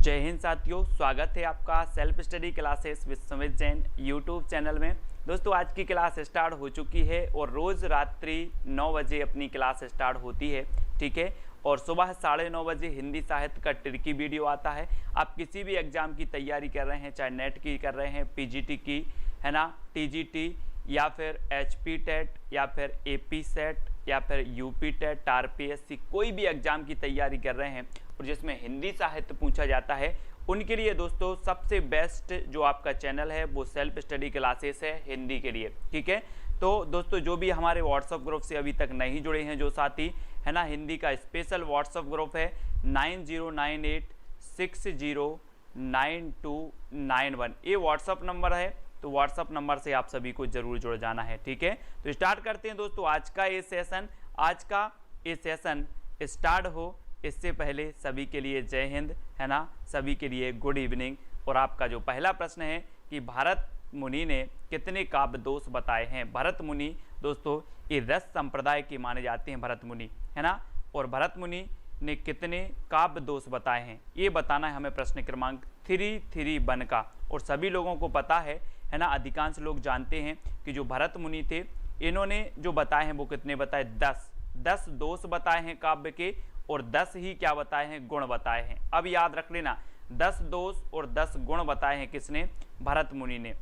जय हिंद साथियों, स्वागत है आपका self study classes with Sumit Jain YouTube channel में। दोस्तों आज की क्लास स्टार्ट हो चुकी है और रोज़ रात्रि 9 बजे अपनी क्लास स्टार्ट होती है, ठीक है। और सुबह 9:30 बजे हिंदी साहित्य का ट्रिकी वीडियो आता है। आप किसी भी एग्जाम की तैयारी कर रहे हैं, चाहे नेट की कर रहे हैं, पीजीटी की है ना, टीजीटी या फिर एचपी टेट या फिर एपी सेट या फिर यूपी टेट, आरपीएससी, कोई भी एग्जाम की तैयारी कर रहे हैं और जिसमें हिंदी साहित्य पूछा जाता है, उनके लिए दोस्तों सबसे बेस्ट जो आपका चैनल है वो सेल्फ स्टडी क्लासेस है हिंदी के लिए, ठीक है। तो दोस्तों जो भी हमारे व्हाट्सअप ग्रुप से अभी तक नहीं जुड़े हैं जो साथी है ना, हिंदी का स्पेशल व्हाट्सअप ग्रुप है 9098609291, ये व्हाट्सअप नंबर है। तो व्हाट्सअप नंबर से आप सभी को जरूर जुड़ जाना है, ठीक है। तो स्टार्ट करते हैं दोस्तों आज का ये सेशन। आज का ये सेशन स्टार्ट हो इससे पहले सभी के लिए जय हिंद, है ना, सभी के लिए गुड इवनिंग। और आपका जो पहला प्रश्न है कि भरत मुनि ने कितने काव्य दोष बताए हैं। भरत मुनि दोस्तों ये रस संप्रदाय के माने जाते हैं, भरत मुनि, है ना। और भरत मुनि ने कितने काव्य दोष बताए हैं ये बताना है हमें प्रश्न क्रमांक 331 का। और सभी लोगों को पता है ना, अधिकांश लोग जानते हैं कि जो भरत मुनि थे इन्होंने जो बताए हैं वो कितने बताए, 10 दोष बताए हैं काव्य के और 10 ही क्या बताए हैं, गुण बताए हैं। अब याद रख लेना, 10 दोष और 10 गुण बताए हैं किसने, भरत मुनि ने,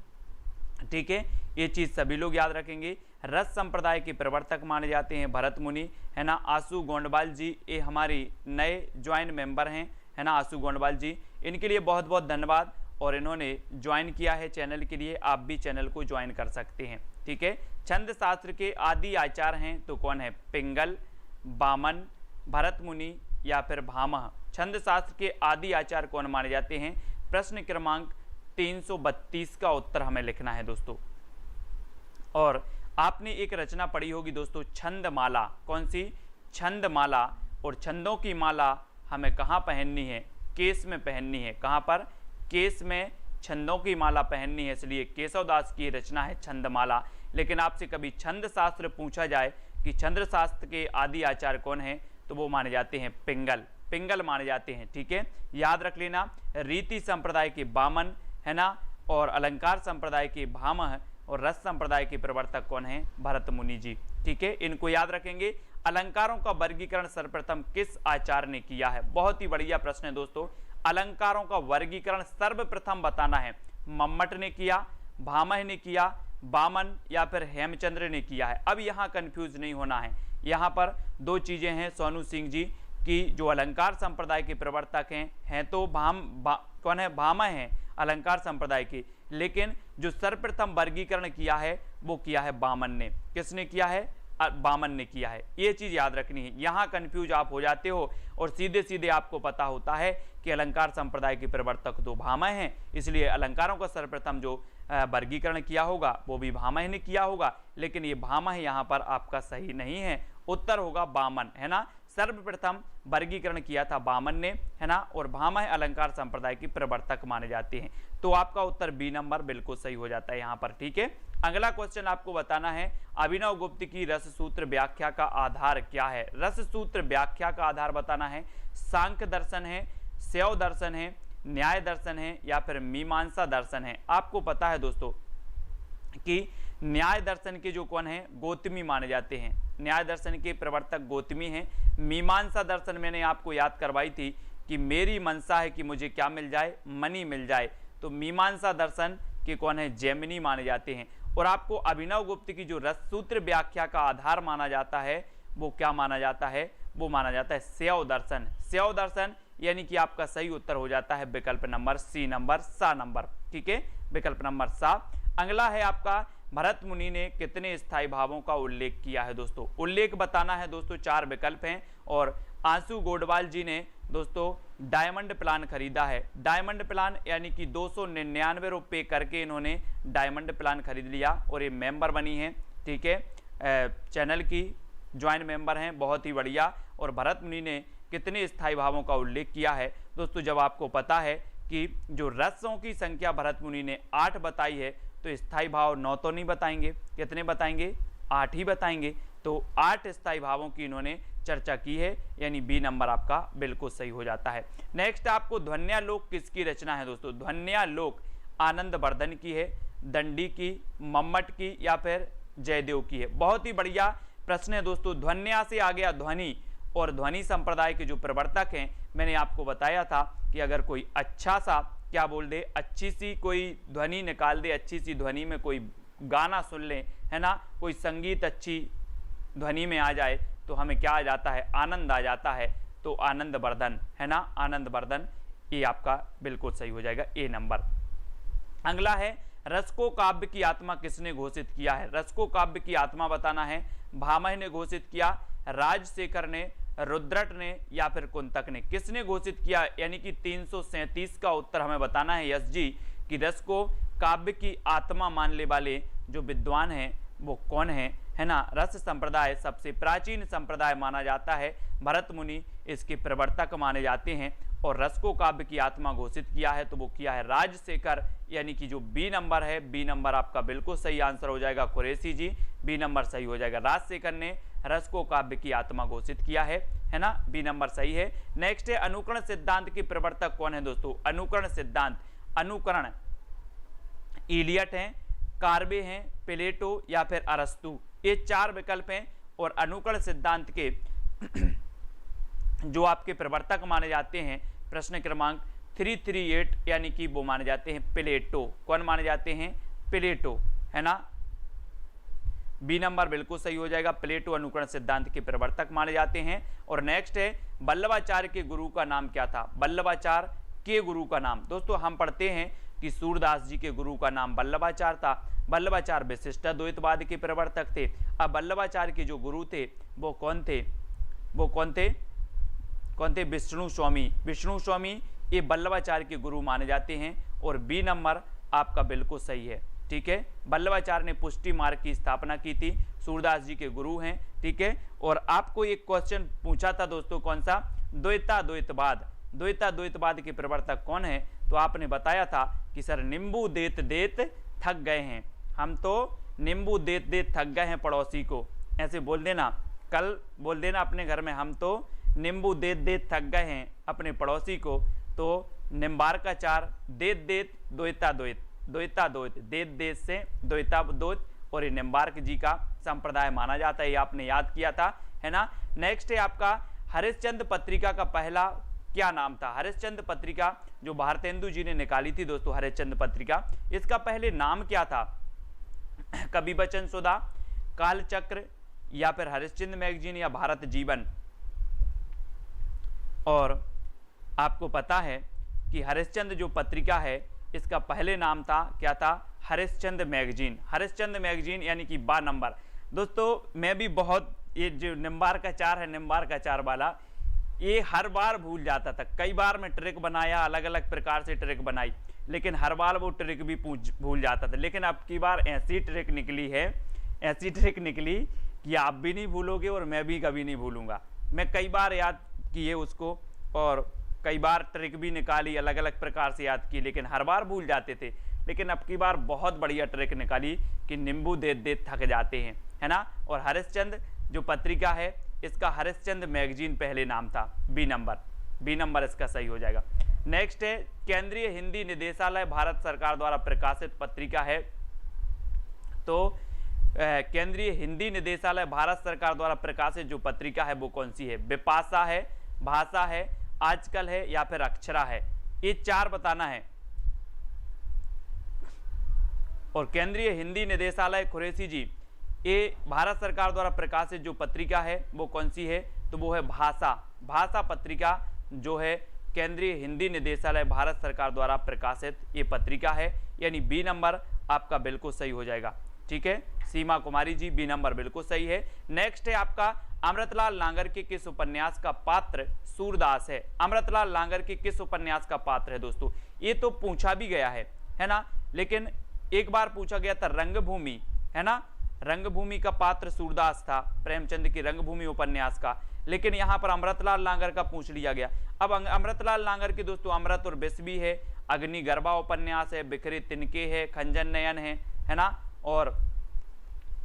ठीक है। ये चीज सभी लोग याद रखेंगे। रस संप्रदाय के प्रवर्तक माने जाते हैं भरत मुनि, है ना। आशु गोंडवाल जी ये हमारी नए ज्वाइन मेंबर हैं, है ना, आशु गोंडवाल जी, इनके लिए बहुत बहुत धन्यवाद। और इन्होंने ज्वाइन किया है चैनल के लिए, आप भी चैनल को ज्वाइन कर सकते हैं, ठीक है। छंद शास्त्र के आदि आचार्य हैं तो कौन है, पिंगल, बामन, भरत मुनि या फिर भामह। छंद शास्त्र के आदि आचार्य कौन माने जाते हैं। प्रश्न क्रमांक 332 का उत्तर हमें लिखना है दोस्तों। और आपने एक रचना पढ़ी होगी दोस्तों, छंदमाला। कौन सी, छंदमाला। और छंदों की माला हमें कहाँ पहननी है, केस में पहननी है। कहाँ पर, केस में छंदों की माला पहननी है, इसलिए केशवदास की रचना है छंदमाला। लेकिन आपसे कभी छंद शास्त्र पूछा जाए कि छंद शास्त्र के आदि आचार्य कौन है, तो वो माने जाते हैं पिंगल माने जाते हैं, ठीक है। याद रख लेना, रीति संप्रदाय के बामन, है ना, और अलंकार संप्रदाय के भामह और रस संप्रदाय के प्रवर्तक कौन है, भरत मुनि जी, ठीक है। इनको याद रखेंगे। अलंकारों का वर्गीकरण सर्वप्रथम किस आचार्य ने किया है। बहुत ही बढ़िया प्रश्न है दोस्तों। अलंकारों का वर्गीकरण सर्वप्रथम बताना है, मम्मट ने किया, भामह ने किया, बामन या फिर हेमचंद्र ने किया है। अब यहाँ कंफ्यूज नहीं होना है, यहाँ पर दो चीजें हैं सोनू सिंह जी की, जो अलंकार संप्रदाय के प्रवर्तक हैं तो कौन है, भामह हैं अलंकार संप्रदाय के, लेकिन जो सर्वप्रथम वर्गीकरण किया है वो किया है बामन ने। किसने किया है, बामन ने किया है। ये चीज याद रखनी है, यहाँ कंफ्यूज आप हो जाते हो और सीधे सीधे आपको पता होता है कि अलंकार संप्रदाय के प्रवर्तक तो भामह हैं, इसलिए अलंकारों का सर्वप्रथम जो वर्गीकरण किया होगा वो भी भामह ने किया होगा। लेकिन ये भामह यहाँ पर आपका सही नहीं है, उत्तर होगा बामन, है ना। सर्वप्रथम वर्गीकरण किया था बामन ने, है ना, और भामह अलंकार संप्रदाय के प्रवर्तक माने जाते हैं। तो आपका उत्तर बी नंबर बिल्कुल सही हो जाता है यहाँ पर, ठीक है। अगला क्वेश्चन आपको बताना है, अभिनव गुप्त की रस सूत्र व्याख्या का आधार क्या है। रस सूत्र व्याख्या का आधार बताना है, सांख्य दर्शन है, शैव दर्शन है, न्याय दर्शन है या फिर मीमांसा दर्शन है। आपको पता है दोस्तों कि न्याय दर्शन के जो कौन है, गौतमी माने जाते हैं, न्याय दर्शन के प्रवर्तक गौतमी हैं। मीमांसा दर्शन मैंने आपको याद करवाई थी कि मेरी मनसा है कि मुझे क्या मिल जाए, मनी मिल जाए, तो मीमांसा दर्शन के कौन है, जैमिनी माने जाते हैं। और आपको अभिनव गुप्त की जो रस सूत्र व्याख्या का आधार माना जाता है वो क्या माना जाता है, वो माना जाता है शैव दर्शन। शैव दर्शन यानी कि आपका सही उत्तर हो जाता है विकल्प नंबर सी नंबर, सा नंबर, ठीक है, विकल्प नंबर सा। अगला है आपका, भरत मुनि ने कितने स्थायी भावों का उल्लेख किया है दोस्तों। उल्लेख बताना है दोस्तों, 4 विकल्प हैं। और आशु गोंडवाल जी ने दोस्तों डायमंड प्लान खरीदा है। डायमंड प्लान यानी कि 299 रुपये करके इन्होंने डायमंड प्लान खरीद लिया और ये मेंबर बनी है, ठीक है, चैनल की ज्वाइन मेंबर हैं, बहुत ही बढ़िया। और भरत मुनि ने कितने स्थायी भावों का उल्लेख किया है दोस्तों, जब आपको पता है कि जो रसों की संख्या भरत मुनि ने 8 बताई है तो स्थायी भाव 9 तो नहीं बताएंगे, कितने बताएंगे, 8 ही बताएंगे। तो 8 स्थायी भावों की इन्होंने चर्चा की है, यानी बी नंबर आपका बिल्कुल सही हो जाता है। नेक्स्ट आपको ध्वन्यालोक किसकी रचना है दोस्तों? ध्वन्यालोक आनंदवर्धन की है, दंडी की, मम्मट की या फिर जयदेव की है। बहुत ही बढ़िया प्रश्न है दोस्तों। ध्वन्या से आ गया ध्वनि, और ध्वनि संप्रदाय के जो प्रवर्तक हैं, मैंने आपको बताया था कि अगर कोई अच्छा सा क्या बोल दे, अच्छी सी कोई ध्वनि निकाल दे, अच्छी सी ध्वनि में कोई गाना सुन ले, है ना, कोई संगीत अच्छी ध्वनि में आ जाए तो हमें क्या आ जाता है? आनंद आ जाता है। तो आनंदवर्धन, है ना, आनंदवर्धन, ये आपका बिल्कुल सही हो जाएगा, ए नंबर। अगला है रस को काव्य की आत्मा किसने घोषित किया है? रस को काव्य की आत्मा बताना है। भामह ने घोषित किया, राजशेखर ने, रुद्रट ने या फिर कुंतक ने? किसने घोषित किया? यानी कि 337 का उत्तर हमें बताना है यश जी, कि रस को काव्य की आत्मा मानने वाले जो विद्वान हैं वो कौन है ना। रस संप्रदाय सबसे प्राचीन संप्रदाय माना जाता है, भरत मुनि इसके प्रवर्तक माने जाते हैं, और रस को काव्य की आत्मा घोषित किया है तो वो किया है राजशेखर, यानी कि जो बी नंबर है, बी नंबर आपका बिल्कुल सही आंसर हो जाएगा कुरैशी जी, बी नंबर सही हो जाएगा। राजशेखर ने रस को काव्य की आत्मा घोषित किया है ना, बी नंबर सही है। नेक्स्ट है अनुकरण सिद्धांत के प्रवर्तक कौन है दोस्तों? अनुकरण सिद्धांत, अनुकरण इलियट हैं, कार्बे हैं, प्लेटो या फिर अरस्तु, ये 4 विकल्प हैं। और अनुकरण सिद्धांत के जो आपके प्रवर्तक माने जाते हैं, प्रश्न क्रमांक 338, यानी कि वो माने जाते हैं प्लेटो। कौन माने जाते हैं? प्लेटो, है ना, बी नंबर बिल्कुल सही हो जाएगा। प्लेटो अनुकरण सिद्धांत के प्रवर्तक माने जाते हैं। और नेक्स्ट है वल्लभाचार्य के गुरु का नाम क्या था? वल्लभाचार्य के गुरु का नाम, दोस्तों हम पढ़ते हैं कि सूरदास जी के गुरु का नाम वल्लभाचार्य था। वल्लभाचार्य विशिष्ट द्वैतवाद के प्रवर्तक थे। अब वल्लभाचार्य के जो गुरु थे वो कौन थे? वो कौन थे? विष्णु स्वामी। विष्णु स्वामी ये वल्लभाचार्य के गुरु माने जाते हैं, और बी नंबर आपका बिल्कुल सही है, ठीक है। वल्लभाचार्य ने पुष्टि मार्ग की स्थापना की थी, सूरदास जी के गुरु हैं, ठीक है। और आपको एक क्वेश्चन पूछा था दोस्तों, कौन सा? द्वैतवाद। द्वैतवाद के प्रवर्तक कौन है? तो आपने बताया था कि सर नींबू देत देत थक गए हैं, हम तो नींबू देत देत थक गए हैं पड़ोसी को, ऐसे बोल देना, कल बोल देना अपने घर में, हम तो नींबू देत देत थक गए हैं अपने पड़ोसी को। तो निम्बार का 4, देत देत द्वैता द्वैत, देत देत से द्वैता द्वैत, और ये निम्बार्क जी का संप्रदाय माना जाता है, ये आपने याद किया था, है ना। नेक्स्ट है आपका हरिश्चंद्र पत्रिका का पहला क्या नाम था? हरिश्चंद्र पत्रिका जो भारतेंदु जी ने निकाली थी दोस्तों, हरिश्चंद्र पत्रिका, इसका पहले नाम क्या था? कवि वचन सुधा, कालचक्र या फिर हरिश्चंद्र मैगजीन या भारत जीवन? और आपको पता है कि हरिश्चंद्र जो पत्रिका है इसका पहले नाम था, क्या था? हरिश्चंद्र मैगजीन। हरिश्चंद्र मैगजीन यानी कि बा नंबर। दोस्तों मैं भी बहुत, ये जो निम्बार का 4 है, निम्बार का 4 वाला, ये हर बार भूल जाता था। कई बार मैं ट्रिक बनाया, अलग अलग प्रकार से ट्रिक बनाई, लेकिन हर बार वो ट्रिक भी भूल जाता था। लेकिन अब की बार ऐसी ट्रिक निकली है, ऐसी ट्रिक निकली कि आप भी नहीं भूलोगे और मैं भी कभी नहीं भूलूंगा। मैं कई बार याद किए उसको, और कई बार ट्रिक भी निकाली, अलग अलग प्रकार से याद की, लेकिन हर बार भूल जाते थे। लेकिन अब की बार बहुत बढ़िया ट्रिक निकाली कि नींबू देत देत थक जाते हैं, है ना। और हरिश्चंद्र जो पत्रिका है इसका हरिश्चंद्र मैगजीन पहले नाम था, बी नंबर इसका सही हो जाएगा। नेक्स्ट है केंद्रीय हिंदी निदेशालय भारत सरकार द्वारा प्रकाशित पत्रिका है। तो केंद्रीय हिंदी निदेशालय भारत सरकार द्वारा प्रकाशित जो पत्रिका है वो कौन सी है? विपाशा है, भाषा है, आजकल है या फिर अक्षरा है? ये 4 बताना है। और केंद्रीय हिंदी निदेशालय कुरैशी जी, ये भारत सरकार द्वारा प्रकाशित जो पत्रिका है वो कौन सी है? तो वो है भाषा पत्रिका जो है केंद्रीय हिंदी निदेशालय भारत सरकार द्वारा प्रकाशित ये पत्रिका है, यानी बी नंबर आपका बिल्कुल सही हो जाएगा, ठीक है। सीमा कुमारी जी, बी नंबर बिल्कुल सही है। नेक्स्ट है आपका अमृतलाल लांगर के किस उपन्यास का पात्र सूरदास है? अमृतलाल लांगर के किस उपन्यास का पात्र है दोस्तों? ये तो पूछा भी गया है ना, लेकिन एक बार पूछा गया था रंगभूमि, है ना, रंगभूमि का पात्र सूरदास था, प्रेमचंद की रंगभूमि उपन्यास का, लेकिन यहाँ पर अमृतलाल लांगर का पूछ लिया गया। अब अमृतलाल लांगर की दोस्तों अमृत और विष भी है, अग्निगर्भा उपन्यास है, बिखरे तिनके है, खंजन नयन है ना। और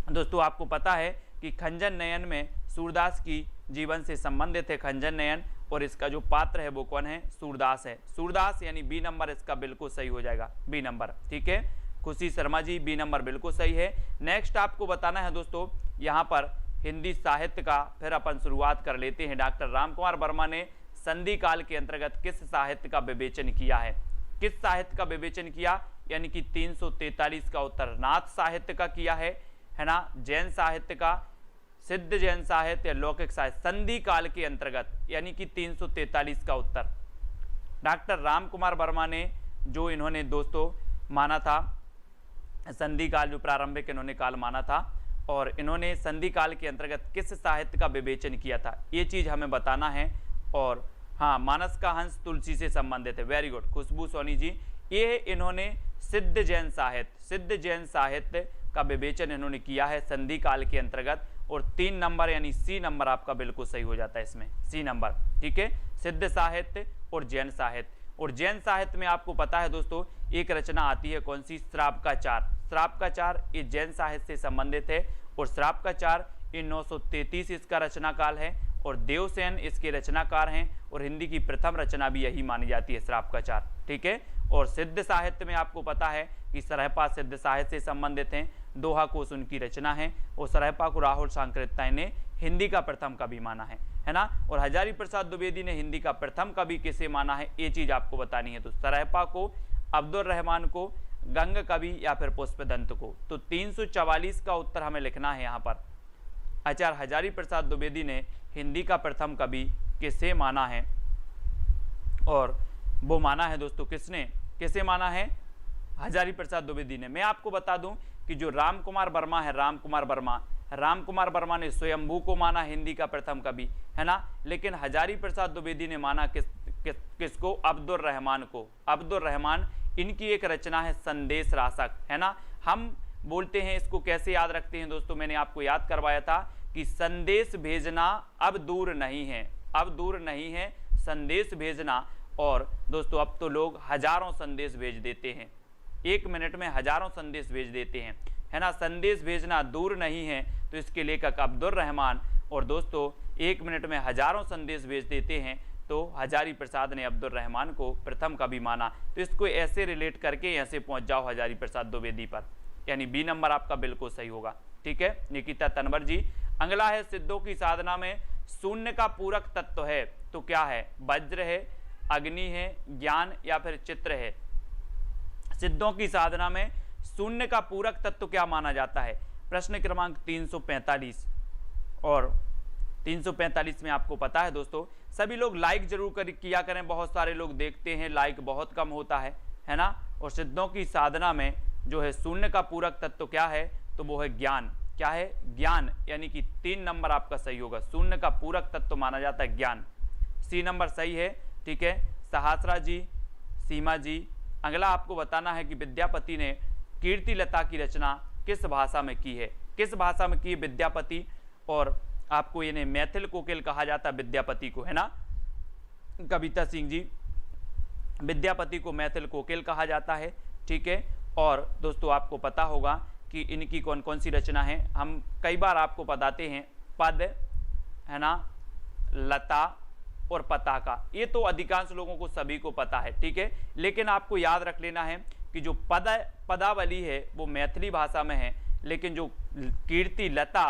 दोस्तों आपको पता है कि खंजन नयन में सूरदास की जीवन से संबंधित है खंजन नयन, और इसका जो पात्र है वो कौन है, सूरदास है। सूरदास यानी बी नंबर इसका बिल्कुल सही हो जाएगा, बी नंबर। ठीक है, खुशी शर्मा जी बी नंबर बिल्कुल सही है। नेक्स्ट आपको बताना है दोस्तों, यहाँ पर हिंदी साहित्य का फिर अपन शुरुआत कर लेते हैं। डॉक्टर रामकुमार वर्मा ने संधि काल के अंतर्गत किस साहित्य का विवेचन किया है, किस साहित्य का विवेचन किया, यानी कि 343 का उत्तर नाथ साहित्य का किया है ना, जैन साहित्य का, सिद्ध जैन साहित्य या लौकिक साहित्य, संधि काल के अंतर्गत यानी कि 343 का उत्तर। डॉक्टर रामकुमार वर्मा ने जो इन्होंने दोस्तों माना था संधि काल, जो प्रारंभिक इन्होंने काल माना था, और इन्होंने संधि काल के अंतर्गत किस साहित्य का विवेचन किया था, ये चीज हमें बताना है। और हाँ, मानस का हंस तुलसी से संबंधित है, वेरी गुड खुशबू सोनी जी। ये इन्होंने सिद्ध जैन साहित्य का विवेचन इन्होंने किया है संधि काल के अंतर्गत, और 3 नंबर यानी सी नंबर आपका बिल्कुल सही हो जाता है इसमें, सी नंबर। ठीक है, सिद्ध साहित्य और जैन साहित्य। और जैन साहित्य में आपको पता है दोस्तों एक रचना आती है कौन सी, श्रावकाचार। श्रावकाचार ये जैन साहित्य से संबंधित है, और श्रावकाचार ये 933 इसका रचना काल है, और देवसेन इसके रचनाकार हैं, और हिंदी की प्रथम रचना भी यही मानी जाती है श्रावकाचार। ठीक है, और सिद्ध साहित्य में आपको पता है कि सरहपा सिद्ध साहित्य से संबंधित हैं, दोहा कोश उनकी रचना है, और सरहपा को राहुल सांकृत्यायन ने हिंदी का प्रथम कवि माना है ना। और हजारी प्रसाद द्विवेदी ने हिंदी का प्रथम कवि किसे माना है, ये चीज आपको बतानी है। तो सरहपा को, अब्दुल रहमान को, गंग कवि या फिर पुष्पदंत को। तो 344 का उत्तर हमें लिखना है यहाँ पर। आचार्य हजारी प्रसाद द्विवेदी ने हिंदी का प्रथम कवि किसे माना है, और वो माना है दोस्तों किसने, किसे माना है, हजारी प्रसाद द्विवेदी ने। मैं आपको बता दूं कि जो रामकुमार वर्मा है, रामकुमार वर्मा ने स्वयंभू को माना हिंदी का प्रथम कवि, है ना, लेकिन हजारी प्रसाद द्विवेदी ने माना किसको, अब्दुल रहमान को। अब्दुल रहमान, इनकी एक रचना है संदेश रासक, है ना। हम बोलते हैं इसको कैसे याद रखते हैं दोस्तों, मैंने आपको याद करवाया था कि संदेश भेजना अब दूर नहीं है, अब दूर नहीं है संदेश भेजना। और दोस्तों अब तो लोग हजारों संदेश भेज देते हैं, 1 मिनट में हजारों संदेश भेज देते हैं, है ना। संदेश भेजना दूर नहीं है, तो इसके लेखक अब्दुल रहमान। और दोस्तों 1 मिनट में हजारों संदेश भेज देते हैं, तो हजारी प्रसाद ने अब्दुल रहमान को प्रथम कवि माना। तो इसको ऐसे रिलेट करके ऐसे पहुंच जाओ हजारी प्रसाद द्विवेदी पर, यानी बी नंबर आपका बिल्कुल सही होगा। ठीक है, निकिता तनवर जी। अगला है सिद्धों की साधना में शून्य का पूरक तत्व है, तो क्या है, वज्र है, अग्नि है, ज्ञान या फिर चित्र है। सिद्धों की साधना में शून्य का पूरक तत्व क्या माना जाता है, प्रश्न क्रमांक 345। और 345 में आपको पता है दोस्तों, सभी लोग लाइक जरूर किया करें, बहुत सारे लोग देखते हैं लाइक बहुत कम होता है ना। और सिद्धों की साधना में जो है शून्य का पूरक तत्व क्या है, तो वो है ज्ञान। क्या है, ज्ञान, यानी कि 3 नंबर आपका सही होगा, शून्य का पूरक तत्व माना जाता है ज्ञान, सी नंबर सही है। ठीक है, सहस्रा जी, सीमा जी। अगला आपको बताना है कि विद्यापति ने कीर्ति लता की रचना किस भाषा में की है, किस भाषा में की विद्यापति। और आपको ये मैथिल कोकिल कहा जाता है विद्यापति को, है ना। कविता सिंह जी, विद्यापति को मैथिल कोकिल कहा जाता है। ठीक है, और दोस्तों आपको पता होगा कि इनकी कौन कौन सी रचना है, हम कई बार आपको बताते हैं, पद, है ना, लता और पताका, ये तो अधिकांश लोगों को सभी को पता है। ठीक है, लेकिन आपको याद रख लेना है कि जो पदावली है वो मैथिली भाषा में है, लेकिन जो कीर्ति लता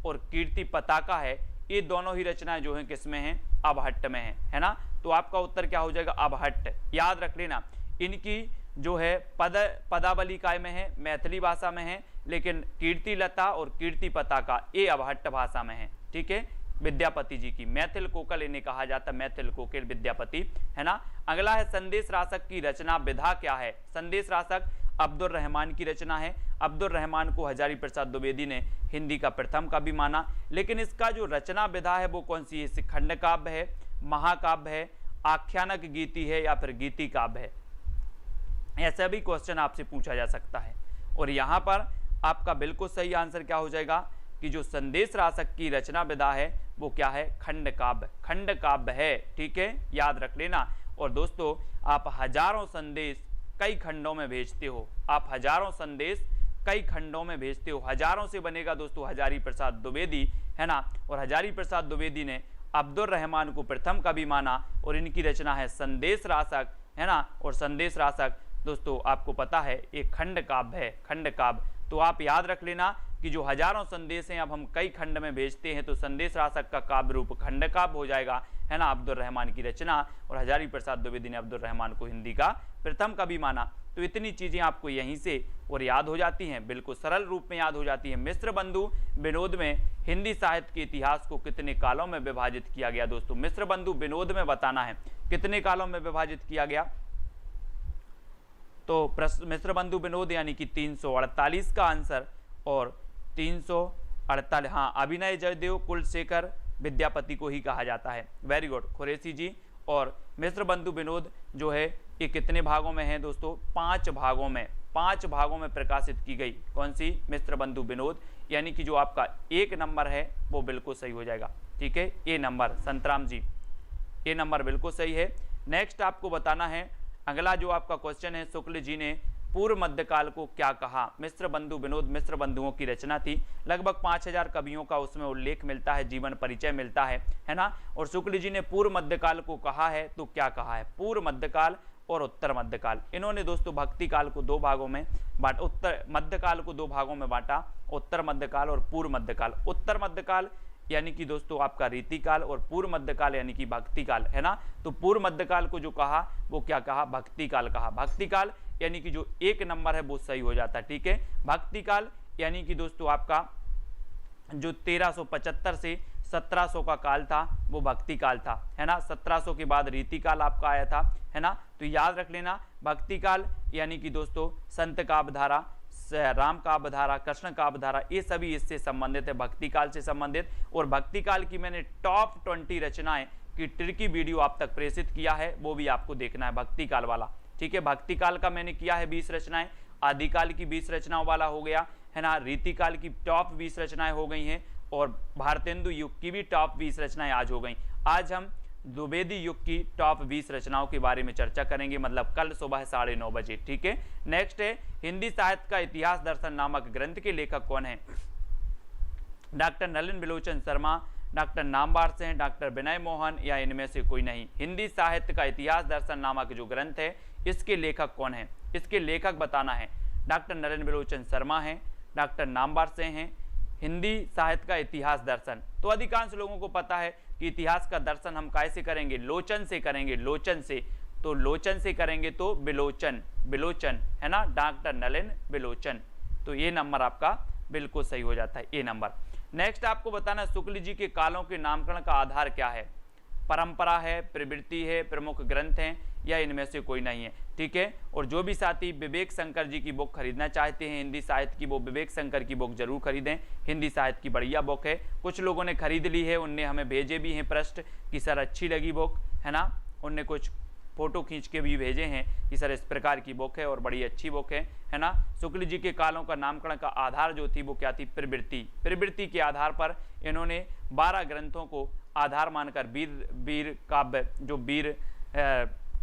और कीर्ति पताका है, ये दोनों ही रचनाएं जो हैं किसमें हैं, अबहट्ट में है ना। तो आपका उत्तर क्या हो जाएगा, अबहट्ट। याद रख लेना, इनकी जो है पदावली काय में है, मैथिली भाषा में है, लेकिन कीर्ति लता और कीर्ति पताका ये अबहट्ट भाषा में है। ठीक है, विद्यापति जी की मैथिल कोकिल इन्हें कहा जाता है, मैथिल कोकिल विद्यापति, है ना। अगला है संदेश रासक की रचना विधा क्या है। संदेश रासक अब्दुल रहमान की रचना है। अब्दुल रहमान को हजारी प्रसाद द्विवेदी ने हिंदी का प्रथम कवि माना, लेकिन इसका जो रचना विधा है वो कौन सी है, खंड काव्य है, महाकाव्य है, आख्यानक गीति है या फिर गीति काव्य है। ऐसा भी क्वेश्चन आपसे पूछा जा सकता है। और यहाँ पर आपका बिल्कुल सही आंसर क्या हो जाएगा कि जो संदेश रासक की रचना विधा है वो क्या है, खंड काव्य है। ठीक है, याद रख लेना। और दोस्तों आप हजारों संदेश कई खंडों में भेजते हो, आप हजारों संदेश कई खंडों में भेजते हो। हजारों से बनेगा दोस्तों हजारी प्रसाद द्विवेदी, है ना। और हजारी प्रसाद द्विवेदी ने अब्दुल रहमान को प्रथम कवि माना और इनकी रचना है संदेश रासक, है ना। और संदेश रासक दोस्तों आपको पता है एक खंड काव्य है, खंड काव्य। तो आप याद रख लेना कि जो हजारों संदेश हैं अब हम कई खंड में भेजते हैं, तो संदेश रासक का काव्य रूप खंड काव्य हो जाएगा, है ना। अब्दुल रहमान की रचना, और हजारी प्रसाद द्विवेदी ने अब्दुल रहमान को हिंदी का प्रथम कवि माना। तो इतनी चीजें आपको यहीं से और याद हो जाती हैं, बिल्कुल सरल रूप में याद हो जाती हैं। मिश्र बंधु विनोद में हिंदी साहित्य के इतिहास को कितने कालों में विभाजित किया गया दोस्तों? मिश्र बंधु विनोद में बताना है कितने कालों में विभाजित किया गया। तो मिश्र बंधु विनोद यानी कि 348 का आंसर, और 348, हाँ, अभिनय जयदेव कुलशेखर विद्यापति को ही कहा जाता है। वेरी गुड खुरेशी जी। और मिश्र बंधु विनोद जो है ये कितने भागों में है दोस्तों? 5 भागों में, 5 भागों में प्रकाशित की गई। कौन सी? मिश्र बंधु विनोद, यानी कि जो आपका 1 नंबर है वो बिल्कुल सही हो जाएगा, ठीक है। ए नंबर, संतराम जी, ए नंबर बिल्कुल सही है। नेक्स्ट आपको बताना है, अगला जो आपका क्वेश्चन है, शुक्ल जी ने पूर्व मध्यकाल को क्या कहा? मिश्र बंधु विनोद मिश्र बंधुओं की रचना थी, लगभग 5000 कवियों का उसमें उल्लेख मिलता है, जीवन परिचय मिलता है ना। और शुक्ल जी ने पूर्व मध्यकाल को कहा है, तो क्या कहा है? पूर्व मध्यकाल और उत्तर मध्यकाल। इन्होंने दोस्तों भक्ति काल को 2 भागों में बांटा, उत्तर मध्यकाल को 2 भागों में बांटा, उत्तर मध्यकाल और पूर्व मध्यकाल। उत्तर मध्यकाल यानी कि दोस्तों आपका रीतिकाल, और पूर्व मध्यकाल यानी कि भक्ति काल, है ना। तो पूर्व मध्यकाल को जो कहा वो क्या कहा? भक्ति काल कहा। भक्ति काल यानी कि जो 1 नंबर है वो सही हो जाता है, ठीक है। भक्ति काल यानी कि दोस्तों आपका जो 1375 से 1700 का काल था वो भक्ति काल था, है ना। 1700 के बाद रीतिकाल आपका आया था, है ना। तो याद रख लेना भक्ति काल यानी कि दोस्तों संत काव्यधारा, राम काव्यधारा, कृष्ण काव्यधारा, ये सभी इससे संबंधित है, भक्ति काल से संबंधित। और भक्ति काल की मैंने टॉप 20 रचनाएं की ट्रिकी वीडियो आप तक प्रेषित किया है, वो भी आपको देखना है, भक्ति काल वाला, ठीक है। भक्ति काल का मैंने किया है 20 रचनाएं, आदिकाल की 20 रचनाओं वाला हो गया, है ना। रीतिकाल की टॉप 20 रचनाएं हो गई हैं, और भारतेंदु युग की भी टॉप 20 रचनाएं आज हो गई। आज हम द्विवेदी युग की टॉप 20 रचनाओं के बारे में चर्चा करेंगे, मतलब कल सुबह 9:30 बजे, ठीक है। नेक्स्ट है, हिंदी साहित्य का इतिहास दर्शन नामक ग्रंथ के लेखक कौन है? डॉक्टर नलिन बिलोचन शर्मा, डॉक्टर नामवार से हैं, डॉक्टर विनय मोहन, या इनमें से कोई नहीं। हिंदी साहित्य का इतिहास दर्शन नामक जो ग्रंथ है इसके लेखक कौन है? इसके लेखक बताना है। डॉक्टर नलिन बिलोचन शर्मा हैं, डॉक्टर नामवार से हैं। हिंदी साहित्य का इतिहास दर्शन, तो अधिकांश लोगों को पता है कि इतिहास का दर्शन हम कैसे करेंगे? लोचन से करेंगे, लोचन से। तो लोचन से करेंगे तो बिलोचन, बिलोचन, है ना, डॉक्टर नलिन बिलोचन। तो ये नंबर आपका बिल्कुल सही हो जाता है, ए नंबर। नेक्स्ट आपको बताना, शुक्ल जी के कालों के नामकरण का आधार क्या है? परंपरा है, प्रवृत्ति है, प्रमुख ग्रंथ हैं, या इनमें से कोई नहीं है, ठीक है। और जो भी साथी विवेक शंकर जी की बुक खरीदना चाहते हैं हिंदी साहित्य की, वो विवेक शंकर की बुक जरूर खरीदें, हिंदी साहित्य की बढ़िया बुक है। कुछ लोगों ने खरीद ली है, उनने हमें भेजे भी हैं प्रश्न कि सर अच्छी लगी बुक, है ना। उनने कुछ फोटो खींच के भी भेजे हैं कि सर इस प्रकार की बुक है और बड़ी अच्छी बुक है ना। शुक्ल जी के कालों का नामकरण का आधार जो थी वो क्या थी? प्रवृत्ति। प्रवृत्ति के आधार पर इन्होंने 12 ग्रंथों को आधार मानकर वीर काव्य, जो वीर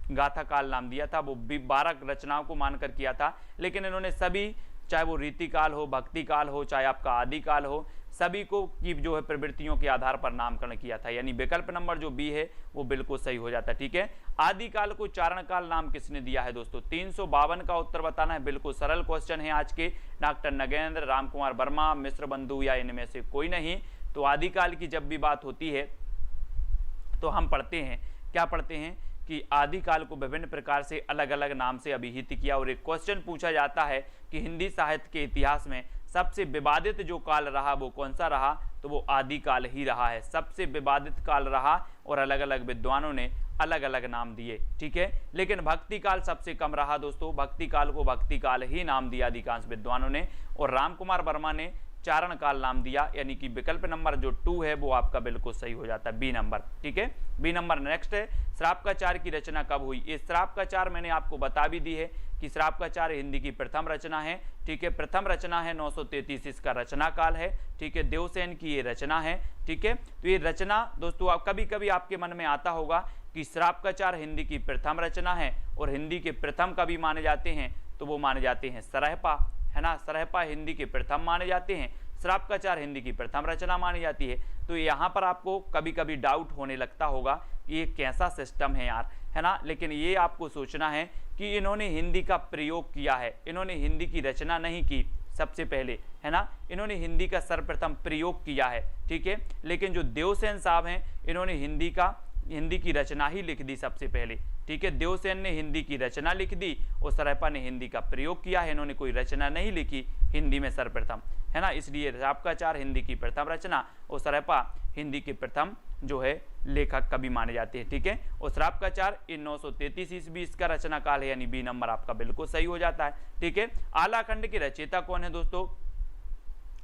गाथा काल नाम दिया था, वो 12 रचनाओं को मानकर किया था। लेकिन इन्होंने सभी, चाहे वो रीतिकाल हो, भक्ति काल हो, चाहे आपका आदिकाल हो, सभी को की जो है प्रवृत्तियों के आधार पर नामकरण किया था, यानी विकल्प नंबर जो बी है वो बिल्कुल सही हो जाता है, ठीक है। आदिकाल को चारण काल नाम किसने दिया है दोस्तों? 352 का उत्तर बताना है, बिल्कुल सरल क्वेश्चन है आज के। डॉक्टर नगेंद्र, रामकुमार वर्मा, मिश्र बंधु, या इनमें से कोई नहीं। तो आदिकाल की जब भी बात होती है तो हम पढ़ते हैं, क्या पढ़ते हैं कि आदिकाल को विभिन्न प्रकार से अलग अलग नाम से अभिहित किया। और एक क्वेश्चन पूछा जाता है कि हिंदी साहित्य के इतिहास में सबसे विवादित जो काल रहा वो कौन सा रहा? तो वो आदिकाल ही रहा है, सबसे विवादित काल रहा, और अलग अलग विद्वानों ने अलग अलग नाम दिए, ठीक है। लेकिन भक्ति काल सबसे कम रहा दोस्तों, भक्ति काल को भक्ति काल ही नाम दिया अधिकांश विद्वानों ने। और रामकुमार वर्मा ने चारण काल नाम दिया, यानी कि विकल्प नंबर जो 2 है वो आपका बिल्कुल सही हो जाता है, बी नंबर, ठीक है, बी नंबर। नेक्स्ट है, श्रापकाचार्य की रचना कब हुई? ये श्रापकाचार्य मैंने आपको बता भी दी है कि श्रापकाचार्य हिंदी की प्रथम रचना है, ठीक है, प्रथम रचना है, 933 इसका रचना काल है, ठीक है। देवसेन की ये रचना है, ठीक है। तो ये रचना दोस्तों आप कभी कभी आपके मन में आता होगा कि श्रापकाचार्य हिंदी की प्रथम रचना है, और हिंदी के प्रथम कवि माने जाते हैं तो वो माने जाते हैं सरहपा, है ना। सरहपा हिंदी के प्रथम माने जाते हैं, श्रापकाचार हिंदी की प्रथम रचना मानी जाती है। तो यहाँ पर आपको कभी कभी डाउट होने लगता होगा कि ये कैसा सिस्टम है यार, है ना, लेकिन ये आपको सोचना है कि इन्होंने हिंदी का प्रयोग किया है, इन्होंने हिंदी की रचना नहीं की सबसे पहले, है ना, इन्होंने हिंदी का सर्वप्रथम प्रयोग किया है, ठीक है। लेकिन जो देवसेन साहब हैं इन्होंने हिंदी की रचना ही लिख दी सबसे पहले, ठीक है। देवसेन ने हिंदी की रचना लिख दी और सरहपा ने हिंदी का प्रयोग किया है, इन्होंने कोई रचना नहीं लिखी हिंदी में सर्वप्रथम, है ना। इसलिए श्रापकाचार हिंदी की प्रथम रचना और सरहपा हिंदी के प्रथम जो है लेखक कवि माने जाते हैं, ठीक है। और श्रापकाचार 933 ईस्वी इसका रचना काल है, यानी बी नंबर आपका बिल्कुल सही हो जाता है, ठीक है। आलाखंड के रचयिता कौन है दोस्तों?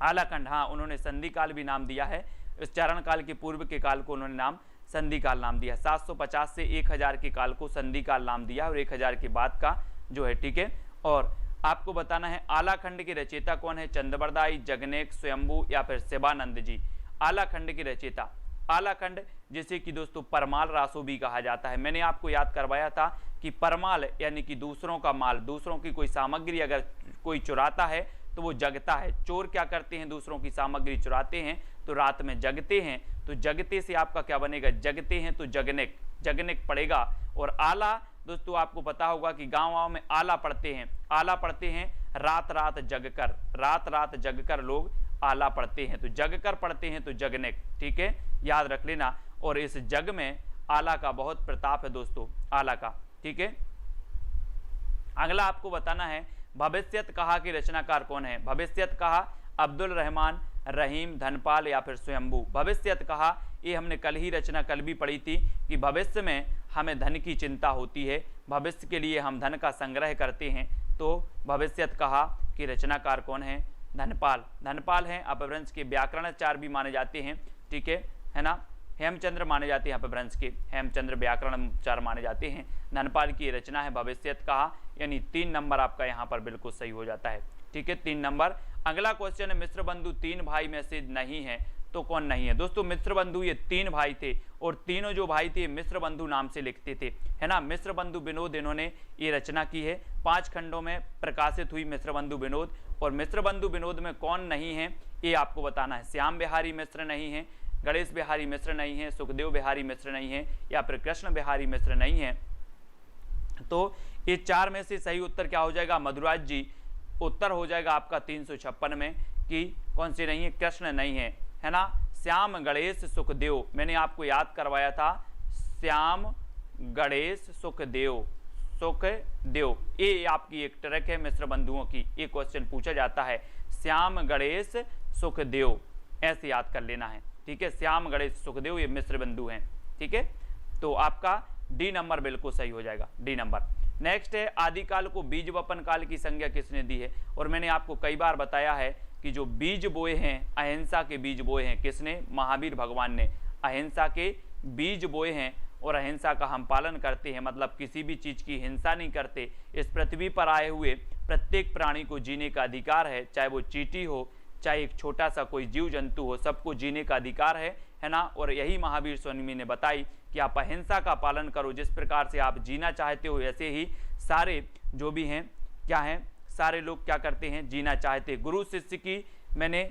आलाखंड, हाँ, उन्होंने संधि काल भी नाम दिया है, इस चारण काल के पूर्व के काल को उन्होंने नाम संधि काल नाम दिया। 750 से 1000 के काल को संधि काल नाम दिया और 1000 के बाद का जो है, ठीक है। और आपको बताना है आलाखंड के रचयिता कौन है? चंद्रबरदाई, जगनेक, स्वयंभू या फिर शिवानंद जी। आलाखंड के रचयिता, आलाखंड जिसे कि दोस्तों परमाल रासो भी कहा जाता है। मैंने आपको याद करवाया था कि परमाल यानी कि दूसरों का माल, दूसरों की कोई सामग्री अगर कोई चुराता है तो वो जगता है। चोर क्या करते हैं? दूसरों की सामग्री चुराते हैं तो रात में जगते हैं, तो जगते से आपका क्या बनेगा? जगते हैं तो जगनेक, जगनेक पड़ेगा। और आला दोस्तों आपको पता होगा कि गाँव में आला पढ़ते हैं, आला पढ़ते हैं रात रात जगकर, रात रात जगकर लोग आला पढ़ते हैं, तो जगकर पढ़ते हैं तो जगनेक, ठीक है, याद रख लेना। और इस जग में आला का बहुत प्रताप है दोस्तों, आला का, ठीक है। अगला आपको बताना है भविष्यत कहा के रचनाकार कौन है? भविष्यत कहा अब्दुल रहमान, रहीम, धनपाल या फिर स्वयंभू। भविष्यत कहा ये हमने कल ही रचना कल भी पढ़ी थी कि भविष्य में हमें धन की चिंता होती है, भविष्य के लिए हम धन का संग्रह करते हैं, तो भविष्यत कहा कि रचनाकार कौन है? धनपाल, धनपाल हैं। अपभ्रंश के व्याकरणाचार्य भी माने जाते हैं, ठीक है ना। हेमचंद्र माने जाते हैं अपभ्रंश के, हेमचंद्र व्याकरणाचार्य माने जाते हैं। धनपाल की रचना है भविष्यत कहा, यानी 3 नंबर आपका यहाँ पर बिल्कुल सही हो जाता है, ठीक है, 3 नंबर। अगला क्वेश्चन है मिश्र बंधु 3 भाई में से नहीं है तो कौन नहीं है? दोस्तों मिश्र बंधु ये 3 भाई थे और तीनों जो भाई थे मिश्र बंधु नाम से लिखते थे, है ना। मिश्र बंधु विनोद इन्होंने ये रचना की है, 5 खंडों में प्रकाशित हुई मिश्र बंधु विनोद। और मिश्र बंधु विनोद में कौन नहीं है ये आपको बताना है। श्याम बिहारी मिश्र नहीं है, गणेश बिहारी मिश्र नहीं है, सुखदेव बिहारी मिश्र नहीं है या फिर कृष्ण बिहारी मिश्र नहीं है। तो ये 4 में से सही उत्तर क्या हो जाएगा? मधुराज जी, उत्तर हो जाएगा आपका 356 में कि कौन से नहीं है? कृष्ण नहीं है ना। श्याम, गणेश, सुखदेव, मैंने आपको याद करवाया था, श्याम, गणेश, सुखदेव, सुखदेव, ये आपकी एक ट्रैक है मिश्र बंधुओं की, ये क्वेश्चन पूछा जाता है। श्याम, गणेश, सुखदेव, ऐसे याद कर लेना है, ठीक है। श्याम, गणेश, सुखदेव ये मिश्र बंधु हैं, ठीक है। तो आपका डी नंबर बिल्कुल सही हो जाएगा, डी नंबर। नेक्स्ट है आदिकाल को बीज वपन काल की संज्ञा किसने दी है? और मैंने आपको कई बार बताया है कि जो बीज बोए हैं, अहिंसा के बीज बोए हैं, किसने? महावीर भगवान ने अहिंसा के बीज बोए हैं और अहिंसा का हम पालन करते हैं, मतलब किसी भी चीज की हिंसा नहीं करते। इस पृथ्वी पर आए हुए प्रत्येक प्राणी को जीने का अधिकार है, चाहे वो चींटी हो, चाहे एक छोटा सा कोई जीव जंतु हो, सबको जीने का अधिकार है ना। और यही महावीर स्वामी ने बताई कि आप अहिंसा का पालन करो, जिस प्रकार से आप जीना चाहते हो ऐसे ही सारे जो भी हैं क्या हैं, सारे लोग क्या करते हैं? जीना चाहते। गुरु शिष्य की मैंने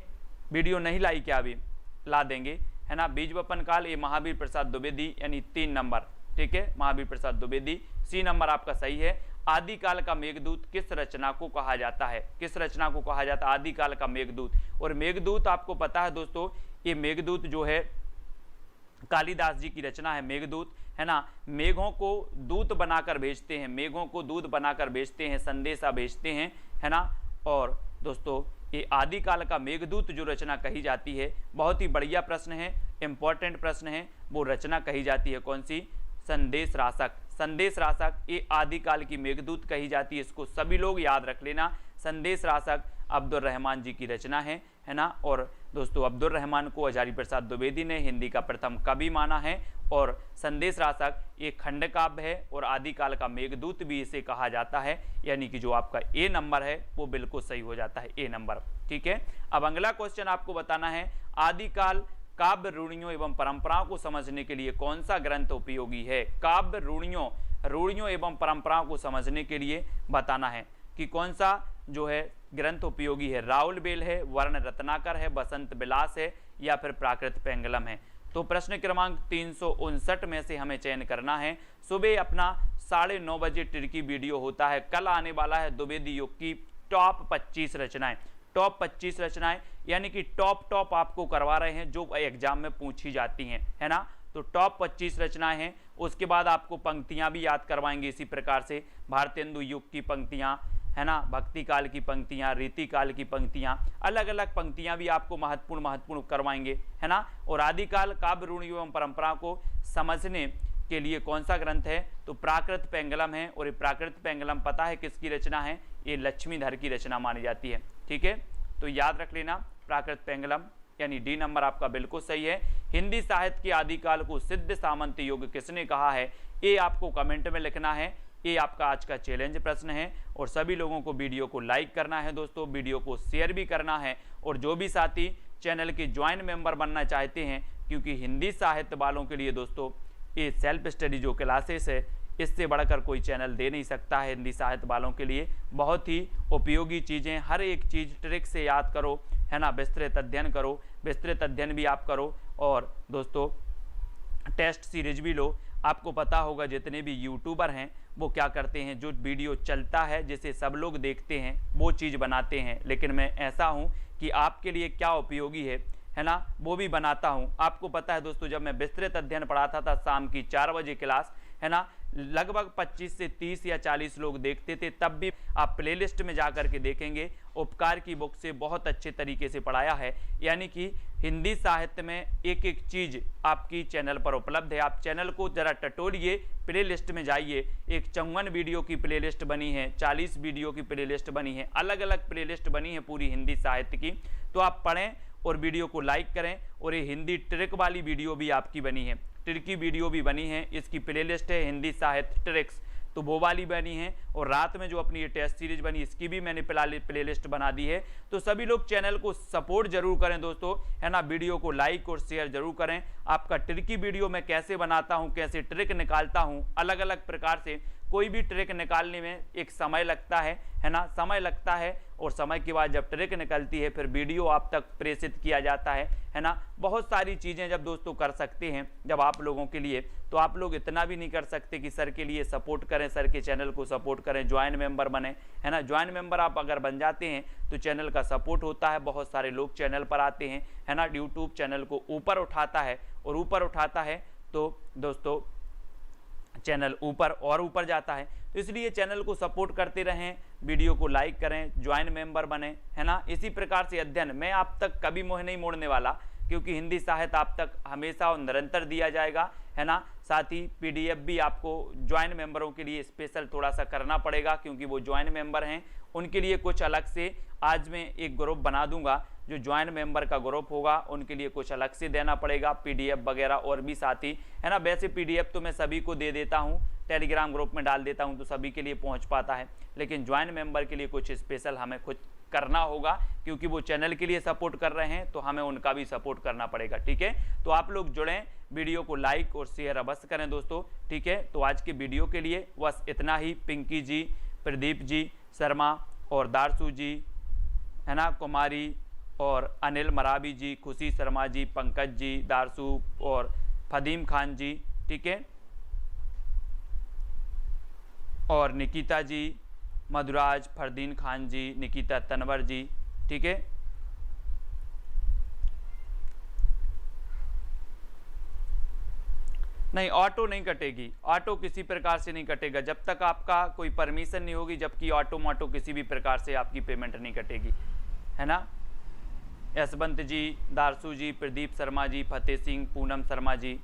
वीडियो नहीं लाई, क्या अभी ला देंगे, है ना। बीज वपन काल ये महावीर प्रसाद द्विवेदी, यानी 3 नंबर, ठीक है, महावीर प्रसाद द्विवेदी, सी नंबर आपका सही है। आदिकाल का मेघदूत किस रचना को कहा जाता है? किस रचना को कहा जाता है आदिकाल का मेघदूत? और मेघदूत आपको पता है दोस्तों, ये मेघदूत जो है कालिदास जी की रचना है मेघदूत, है ना। मेघों को दूत बनाकर भेजते हैं, मेघों को दूत बनाकर भेजते हैं, संदेशा भेजते हैं, है ना। और दोस्तों ये आदिकाल का मेघदूत जो रचना कही जाती है, बहुत ही बढ़िया प्रश्न है, इंपॉर्टेंट प्रश्न है। वो रचना कही जाती है कौन सी? संदेश राशक, संदेश राशक ये आदिकाल की मेघदूत कही जाती है, इसको सभी लोग याद रख लेना। संदेश राशक अब्दुल रहमान जी की रचना है ना। और दोस्तों अब्दुल रहमान को हजारी प्रसाद द्विवेदी ने हिंदी का प्रथम कवि माना है। और संदेश राशक ये खंड काव्य है और आदिकाल का मेघदूत भी इसे कहा जाता है, यानी कि जो आपका ए नंबर है वो बिल्कुल सही हो जाता है, ए नंबर, ठीक है। अब अगला क्वेश्चन आपको बताना है आदिकाल काव्य रूढ़ियों एवं परंपराओं को समझने के लिए कौन सा ग्रंथ उपयोगी है? काव्य रूढ़ियों एवं परंपराओं को समझने के लिए बताना है कि कौन सा जो है ग्रंथ उपयोगी है? राउल बेल है, वर्ण रत्नाकर है, बसंत विलास है या फिर प्राकृत पेंगलम है? तो प्रश्न क्रमांक 359 में से हमें चयन करना है। सुबह अपना 9:30 बजे टिर्की वीडियो होता है। कल आने वाला है द्विवेदी युग की टॉप 25 रचनाएं। टॉप 25 रचनाएं यानी कि टॉप आपको करवा रहे हैं जो एग्जाम में पूछी जाती हैं, है ना। तो टॉप 25 रचनाएं हैं। उसके बाद आपको पंक्तियां भी याद करवाएंगे इसी प्रकार से, भारतेंदु युग की पंक्तियां, है ना, भक्ति काल की पंक्तियां, रीति काल की पंक्तियां, अलग अलग पंक्तियां भी आपको महत्वपूर्ण करवाएंगे, है ना। और आदिकाल काव्य रूढ़ एवं परंपरा को समझने के लिए कौन सा ग्रंथ है? तो प्राकृत पेंगलम है। और ये प्राकृत पेंगलम पता है किसकी रचना है? ये लक्ष्मीधर की रचना मानी जाती है, ठीक है। तो याद रख लेना प्राकृत पेंगलम, यानी डी नंबर आपका बिल्कुल सही है। हिंदी साहित्य के आदिकाल को सिद्ध सामंत युग किसने कहा है? ये आपको कमेंट में लिखना है। ये आपका आज का चैलेंज प्रश्न है। और सभी लोगों को वीडियो को लाइक करना है दोस्तों, वीडियो को शेयर भी करना है। और जो भी साथी चैनल के ज्वाइंट मेंबर बनना चाहते हैं, क्योंकि हिंदी साहित्य वालों के लिए दोस्तों ये सेल्फ स्टडी जो क्लासेस है, इससे बढ़कर कोई चैनल दे नहीं सकता है। हिंदी साहित्य वालों के लिए बहुत ही उपयोगी चीज़ें, हर एक चीज़ ट्रिक से याद करो, है ना। विस्तृत अध्ययन करो, विस्तृत अध्ययन भी आप करो। और दोस्तों टेस्ट सीरीज भी लो। आपको पता होगा जितने भी यूट्यूबर हैं वो क्या करते हैं, जो वीडियो चलता है जिसे सब लोग देखते हैं वो चीज़ बनाते हैं। लेकिन मैं ऐसा हूँ कि आपके लिए क्या उपयोगी है ना, वो भी बनाता हूँ। आपको पता है दोस्तों, जब मैं विस्तृत अध्ययन पढ़ाता था शाम की 4 बजे क्लास, है ना, लगभग 25 से 30 या 40 लोग देखते थे। तब भी आप प्लेलिस्ट में जाकर के देखेंगे, उपकार की बुक से बहुत अच्छे तरीके से पढ़ाया है। यानी कि हिंदी साहित्य में एक एक चीज़ आपकी चैनल पर उपलब्ध है। आप चैनल को जरा टटोलिए, प्लेलिस्ट में जाइए। एक 54 वीडियो की प्लेलिस्ट बनी है, 40 वीडियो की प्लेलिस्ट बनी है, अलग अलग प्लेलिस्ट बनी है पूरी हिंदी साहित्य की। तो आप पढ़ें और वीडियो को लाइक करें। और ये हिंदी ट्रिक वाली वीडियो भी आपकी बनी है, ट्रिकी वीडियो भी बनी है। इसकी प्लेलिस्ट है हिंदी साहित्य ट्रिक्स, तो वो वाली बनी है। और रात में जो अपनी ये टेस्ट सीरीज बनी, इसकी भी मैंने प्लेलिस्ट बना दी है। तो सभी लोग चैनल को सपोर्ट जरूर करें दोस्तों, है ना। वीडियो को लाइक और शेयर जरूर करें। आपका ट्रिकी वीडियो मैं कैसे बनाता हूँ, कैसे ट्रिक निकालता हूँ, अलग अलग प्रकार से कोई भी ट्रिक निकालने में एक समय लगता है ना, समय लगता है। और समय के बाद जब ट्रिक निकलती है फिर वीडियो आप तक प्रेषित किया जाता है ना। बहुत सारी चीज़ें जब दोस्तों कर सकते हैं जब आप लोगों के लिए, तो आप लोग इतना भी नहीं कर सकते कि सर के लिए सपोर्ट करें, सर के चैनल को सपोर्ट करें, ज्वाइन मेंबर बने, है ना। ज्वाइन मेंबर आप अगर बन जाते हैं तो चैनल का सपोर्ट होता है। बहुत सारे लोग चैनल पर आते हैं, है ना। यूट्यूब चैनल को ऊपर उठाता है, और ऊपर उठाता है तो दोस्तों चैनल ऊपर और ऊपर जाता है। तो इसलिए चैनल को सपोर्ट करते रहें, वीडियो को लाइक करें, ज्वाइन मेंबर बने, है ना। इसी प्रकार से अध्ययन मैं आप तक कभी मुँह नहीं मोड़ने वाला, क्योंकि हिंदी साहित्य आप तक हमेशा और निरंतर दिया जाएगा, है ना। साथ ही पीडीएफ भी आपको ज्वाइन मेंबरों के लिए स्पेशल थोड़ा सा करना पड़ेगा, क्योंकि वो ज्वाइन मेंबर हैं। उनके लिए कुछ अलग से आज मैं एक ग्रुप बना दूंगा, जो ज्वाइन मेंबर का ग्रुप होगा उनके लिए कुछ अलग से देना पड़ेगा, पीडीएफ वगैरह और भी साथी, है ना। वैसे पीडीएफ तो मैं सभी को दे देता हूँ, टेलीग्राम ग्रुप में डाल देता हूँ तो सभी के लिए पहुँच पाता है। लेकिन ज्वाइन मेंबर के लिए कुछ स्पेशल हमें खुद करना होगा, क्योंकि वो चैनल के लिए सपोर्ट कर रहे हैं तो हमें उनका भी सपोर्ट करना पड़ेगा, ठीक है। तो आप लोग जुड़ें, वीडियो को लाइक और शेयर अवश्य करें दोस्तों, ठीक है। तो आज के वीडियो के लिए बस इतना ही। पिंकी जी, प्रदीप जी शर्मा और दारसू जी, है ना, कुमारी और अनिल मराबी जी, खुशी शर्मा जी, पंकज जी, दारसू और फदीम खान जी, ठीक है, और निकिता जी, मधुराज, फरदीन खान जी, निकिता तनवर जी, ठीक है। नहीं, ऑटो नहीं कटेगी, ऑटो किसी प्रकार से नहीं कटेगा जब तक आपका कोई परमिशन नहीं होगी, जबकि ऑटो किसी भी प्रकार से आपकी पेमेंट नहीं कटेगी, है ना। यशवंत जी, दारसू जी, प्रदीप शर्मा जी, फतेह सिंह, पूनम शर्मा जी,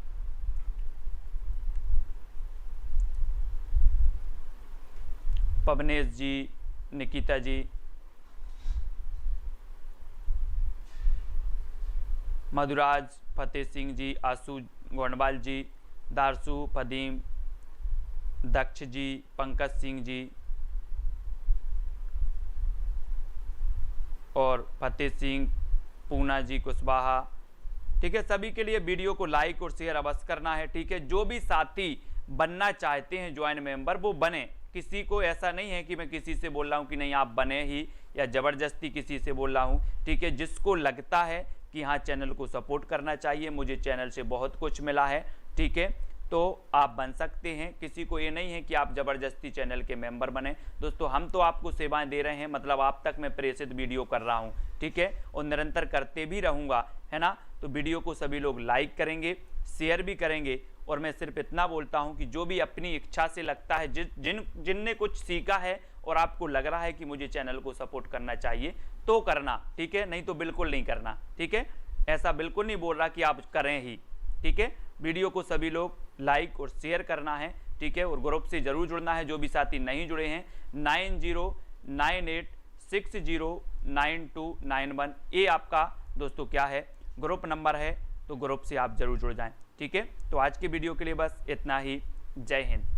पवनेश जी, निकिता जी, मधुराज, फतेह सिंह जी, आशु गोंडवाल जी, दारसू, फदीम, दक्ष जी, पंकज सिंह जी और फतेह सिंह, पूना जी कुशवाहा, ठीक है। सभी के लिए वीडियो को लाइक और शेयर अवश्य करना है, ठीक है। जो भी साथी बनना चाहते हैं ज्वाइन मेंबर वो बने, किसी को ऐसा नहीं है कि मैं किसी से बोल रहा हूँ कि नहीं आप बने ही, या ज़बरदस्ती किसी से बोल रहा हूँ, ठीक है। जिसको लगता है कि हाँ चैनल को सपोर्ट करना चाहिए, मुझे चैनल से बहुत कुछ मिला है, ठीक है, तो आप बन सकते हैं। किसी को ये नहीं है कि आप ज़बरदस्ती चैनल के मेंबर बने। दोस्तों हम तो आपको सेवाएं दे रहे हैं, मतलब आप तक मैं प्रेषित वीडियो कर रहा हूँ, ठीक है, और निरंतर करते भी रहूँगा, है ना। तो वीडियो को सभी लोग लाइक करेंगे, शेयर भी करेंगे, और मैं सिर्फ इतना बोलता हूँ कि जो भी अपनी इच्छा से लगता है, जिनने कुछ सीखा है और आपको लग रहा है कि मुझे चैनल को सपोर्ट करना चाहिए तो करना, ठीक है, नहीं तो बिल्कुल नहीं करना, ठीक है। ऐसा बिल्कुल नहीं बोल रहा कि आप करें ही, ठीक है। वीडियो को सभी लोग लाइक और शेयर करना है, ठीक है, और ग्रुप से जरूर जुड़ना है। जो भी साथी नहीं जुड़े हैं 9098609291 ये आपका दोस्तों क्या है, ग्रुप नंबर है, तो ग्रुप से आप जरूर जुड़ जाएं, ठीक है। तो आज के वीडियो के लिए बस इतना ही। जय हिंद।